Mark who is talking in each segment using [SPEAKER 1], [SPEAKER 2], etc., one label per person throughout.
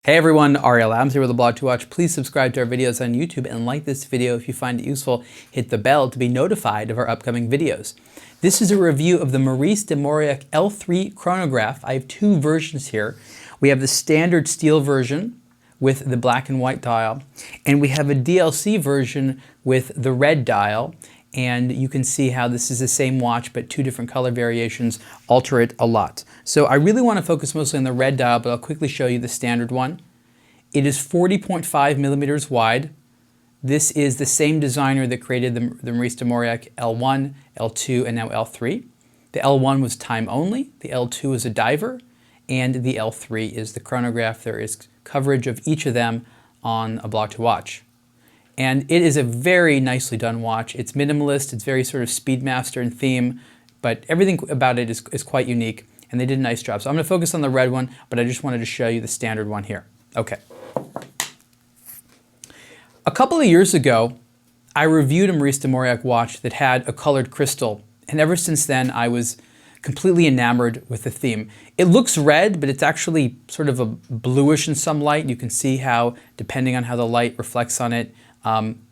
[SPEAKER 1] Hey everyone, Ariel Adams here with aBlogtoWatch. Please subscribe to our videos on YouTube and like this video if you find it useful. Hit the bell to be notified of our upcoming videos. This is a review of the Maurice de Mauriac L3 Chronograph. I have two versions here. We have the standard steel version with the black and white dial, and we have a DLC version with the red dial. And you can see how this is the same watch, but two different color variations alter it a lot. So I really want to focus mostly on the red dial, but I'll quickly show you the standard one. It is 40.5 millimeters wide. This is the same designer that created the Maurice de Mauriac L1, L2, and now L3. The L1 was time only, the L2 is a diver, and the L3 is the chronograph. There is coverage of each of them on aBlogtoWatch. And it is a very nicely done watch. It's minimalist, it's very sort of Speedmaster in theme, but everything about it is quite unique, and they did a nice job. So I'm going to focus on the red one, but I just wanted to show you the standard one here. Okay. A couple of years ago, I reviewed a Maurice de Mauriac watch that had a colored crystal, and ever since then I was completely enamored with the theme. It looks red, but it's actually sort of a bluish in some light. You can see how, depending on how the light reflects on it,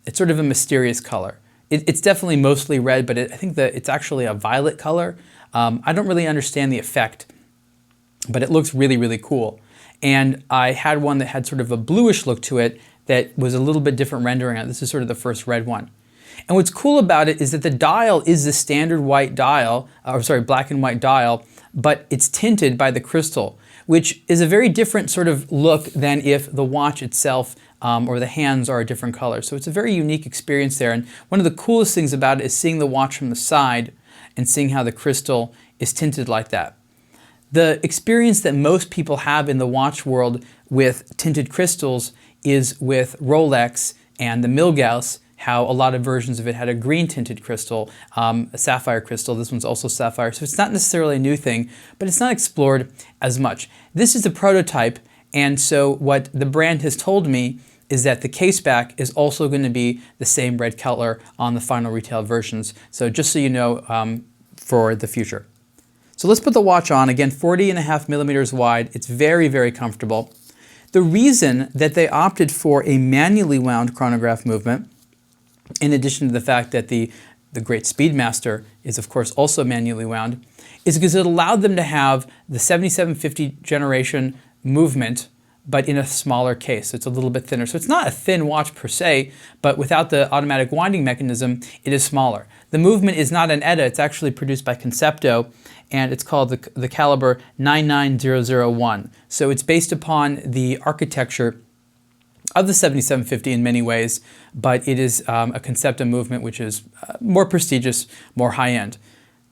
[SPEAKER 1] it's sort of a mysterious color. It's definitely mostly red, but I think that it's actually a violet color. I don't really understand the effect, but it looks really, really cool. And I had one that had sort of a bluish look to it that was a little bit different rendering on it. This is sort of the first red one. And what's cool about it is that the dial is the standard white dial, black and white dial, but it's tinted by the crystal, which is a very different sort of look than if the watch itself or the hands are a different color. So it's a very unique experience there. And one of the coolest things about it is seeing the watch from the side and seeing how the crystal is tinted like that. The experience that most people have in the watch world with tinted crystals is with Rolex and the Milgauss, how a lot of versions of it had a green tinted crystal, a sapphire crystal. This one's also sapphire. So it's not necessarily a new thing, but it's not explored as much. This is a prototype, and so what the brand has told me is that the caseback is also going to be the same red color on the final retail versions. So just so you know, for the future. So let's put the watch on. Again, 40.5 millimeters wide. It's very, very comfortable. The reason that they opted for a manually wound chronograph movement, in addition to the fact that the great Speedmaster is of course also manually wound, is because it allowed them to have the 7750 generation movement, but in a smaller case. So it's a little bit thinner. So it's not a thin watch per se, but without the automatic winding mechanism, it is smaller. The movement is not an ETA, it's actually produced by Concepto, and it's called the caliber 99001. So it's based upon the architecture of the 7750 in many ways, but it is a Concepto movement which is more prestigious, more high-end.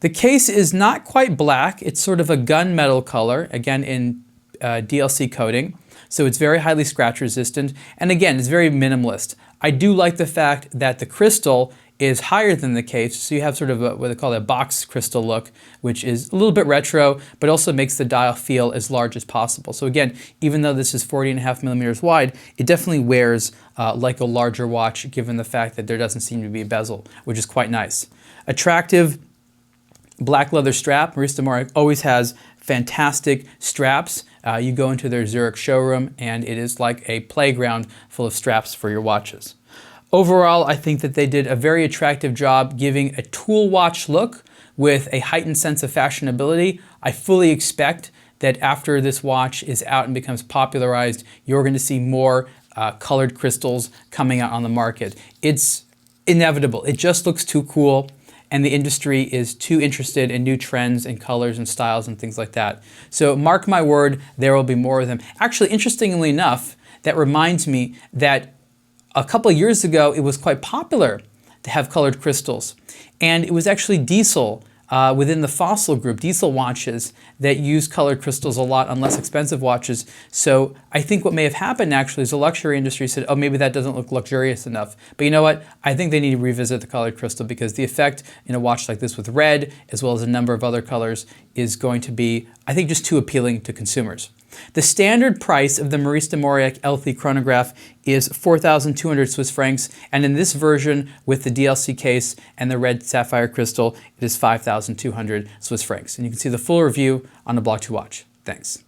[SPEAKER 1] The case is not quite black, it's sort of a gunmetal color, again in DLC coating, so it's very highly scratch resistant, and again, it's very minimalist. I do like the fact that the crystal is higher than the case, so you have sort of what they call a box crystal look, which is a little bit retro, but also makes the dial feel as large as possible. So again, even though this is 40.5 millimeters wide, it definitely wears like a larger watch, given the fact that there doesn't seem to be a bezel, which is quite nice. Attractive black leather strap. Maurice de Mauriac always has fantastic straps. You go into their Zurich showroom and it is like a playground full of straps for your watches. Overall, I think that they did a very attractive job giving a tool watch look with a heightened sense of fashionability. I fully expect that after this watch is out and becomes popularized, you're going to see more colored crystals coming out on the market. It's inevitable. It just looks too cool, and the industry is too interested in new trends and colors and styles and things like that. So mark my word, there will be more of them. Actually, interestingly enough, that reminds me that a couple of years ago, it was quite popular to have colored crystals. And it was actually Diesel within the Fossil group, Diesel watches, that use colored crystals a lot on less expensive watches. So I think what may have happened actually is the luxury industry said, oh, maybe that doesn't look luxurious enough. But you know what? I think they need to revisit the colored crystal, because the effect in a watch like this with red, as well as a number of other colors, is going to be, I think, just too appealing to consumers. The standard price of the Maurice de Mauriac L3 Chronograph is 4,200 Swiss francs, and in this version with the DLC case and the red sapphire crystal, it is 5,200 Swiss francs. And you can see the full review on aBlogtoWatch. Thanks.